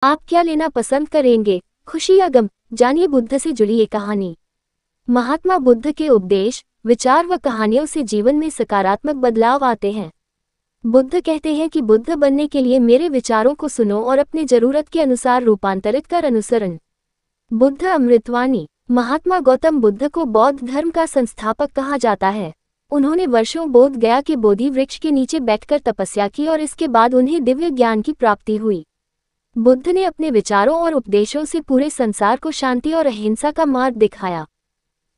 आप क्या लेना पसंद करेंगे, खुशी या गम? जानिए बुद्ध से जुड़ी ये कहानी। महात्मा बुद्ध के उपदेश, विचार व कहानियों से जीवन में सकारात्मक बदलाव आते हैं। बुद्ध कहते हैं कि बुद्ध बनने के लिए मेरे विचारों को सुनो और अपने जरूरत के अनुसार रूपांतरित कर अनुसरण। बुद्ध अमृतवाणी। महात्मा गौतम बुद्ध को बौद्ध धर्म का संस्थापक कहा जाता है। उन्होंने वर्षों बोध गया के बोधि वृक्ष के नीचे बैठकर तपस्या की और इसके बाद उन्हें दिव्य ज्ञान की प्राप्ति हुई। बुद्ध ने अपने विचारों और उपदेशों से पूरे संसार को शांति और अहिंसा का मार्ग दिखाया।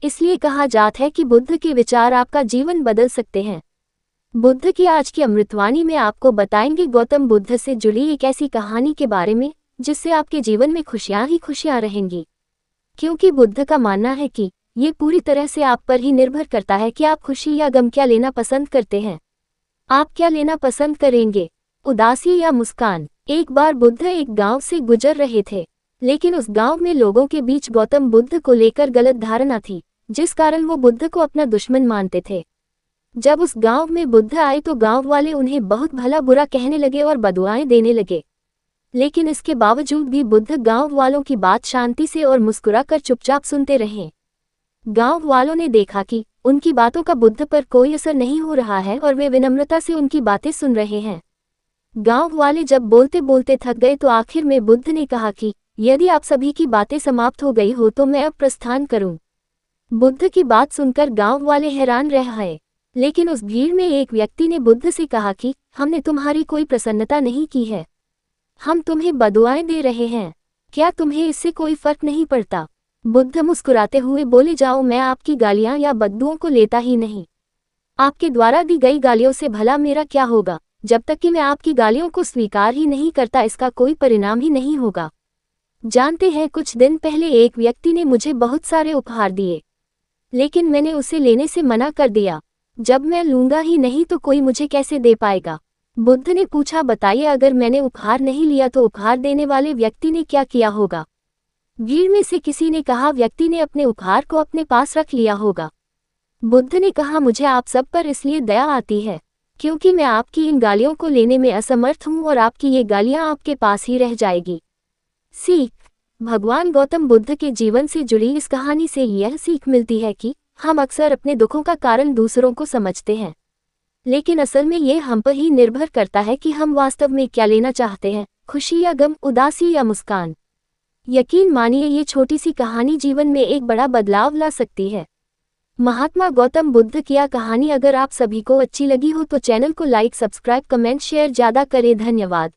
इसलिए कहा जाता है कि बुद्ध के विचार आपका जीवन बदल सकते हैं। बुद्ध की आज की अमृतवाणी में आपको बताएंगे गौतम बुद्ध से जुड़ी एक ऐसी कहानी के बारे में जिससे आपके जीवन में खुशियां ही खुशियां रहेंगी। क्योंकि बुद्ध का मानना है कि ये पूरी तरह से आप पर ही निर्भर करता है कि आप खुशी या गम क्या लेना पसंद करते हैं। आप क्या लेना पसंद करेंगे, उदासी या मुस्कान? एक बार बुद्ध एक गांव से गुजर रहे थे, लेकिन उस गांव में लोगों के बीच गौतम बुद्ध को लेकर गलत धारणा थी, जिस कारण वो बुद्ध को अपना दुश्मन मानते थे। जब उस गांव में बुद्ध आए तो गांव वाले उन्हें बहुत भला बुरा कहने लगे और बदुआएं देने लगे। लेकिन इसके बावजूद भी बुद्ध गांव वालों की बात शांति से और मुस्कुरा कर चुपचाप सुनते रहे। गांव वालों ने देखा कि उनकी बातों का बुद्ध पर कोई असर नहीं हो रहा है और वे विनम्रता से उनकी बातें सुन रहे हैं। गांव वाले जब बोलते बोलते थक गए तो आखिर में बुद्ध ने कहा कि यदि आप सभी की बातें समाप्त हो गई हो तो मैं अब प्रस्थान करूं। बुद्ध की बात सुनकर गांव वाले हैरान रह गए, लेकिन उस भीड़ में एक व्यक्ति ने बुद्ध से कहा कि हमने तुम्हारी कोई प्रसन्नता नहीं की है, हम तुम्हें बदुआएं दे रहे हैं, क्या तुम्हें इससे कोई फर्क नहीं पड़ता? बुद्ध मुस्कुराते हुए बोले, जाओ, मैं आपकी गालियां या बद्दुओं को लेता ही नहीं। आपके द्वारा दी गई गालियों से भला मेरा क्या होगा? जब तक कि मैं आपकी गालियों को स्वीकार ही नहीं करता इसका कोई परिणाम ही नहीं होगा। जानते हैं, कुछ दिन पहले एक व्यक्ति ने मुझे बहुत सारे उपहार दिए, लेकिन मैंने उसे लेने से मना कर दिया। जब मैं लूंगा ही नहीं तो कोई मुझे कैसे दे पाएगा? बुद्ध ने पूछा, बताइए, अगर मैंने उपहार नहीं लिया तो उपहार देने वाले व्यक्ति ने क्या किया होगा? भीड़ में से किसी ने कहा, व्यक्ति ने अपने उपहार को अपने पास रख लिया होगा। बुद्ध ने कहा, मुझे आप सब पर इसलिए दया आती है क्योंकि मैं आपकी इन गालियों को लेने में असमर्थ हूं और आपकी ये गालियां आपके पास ही रह जाएगी। सीख। भगवान गौतम बुद्ध के जीवन से जुड़ी इस कहानी से यह सीख मिलती है कि हम अक्सर अपने दुखों का कारण दूसरों को समझते हैं, लेकिन असल में ये हम पर ही निर्भर करता है कि हम वास्तव में क्या लेना चाहते हैं, खुशी या गम, उदासी या मुस्कान। यकीन मानिए, ये छोटी सी कहानी जीवन में एक बड़ा बदलाव ला सकती है। महात्मा गौतम बुद्ध की यह कहानी अगर आप सभी को अच्छी लगी हो तो चैनल को लाइक, सब्सक्राइब, कमेंट, शेयर ज़्यादा करें। धन्यवाद।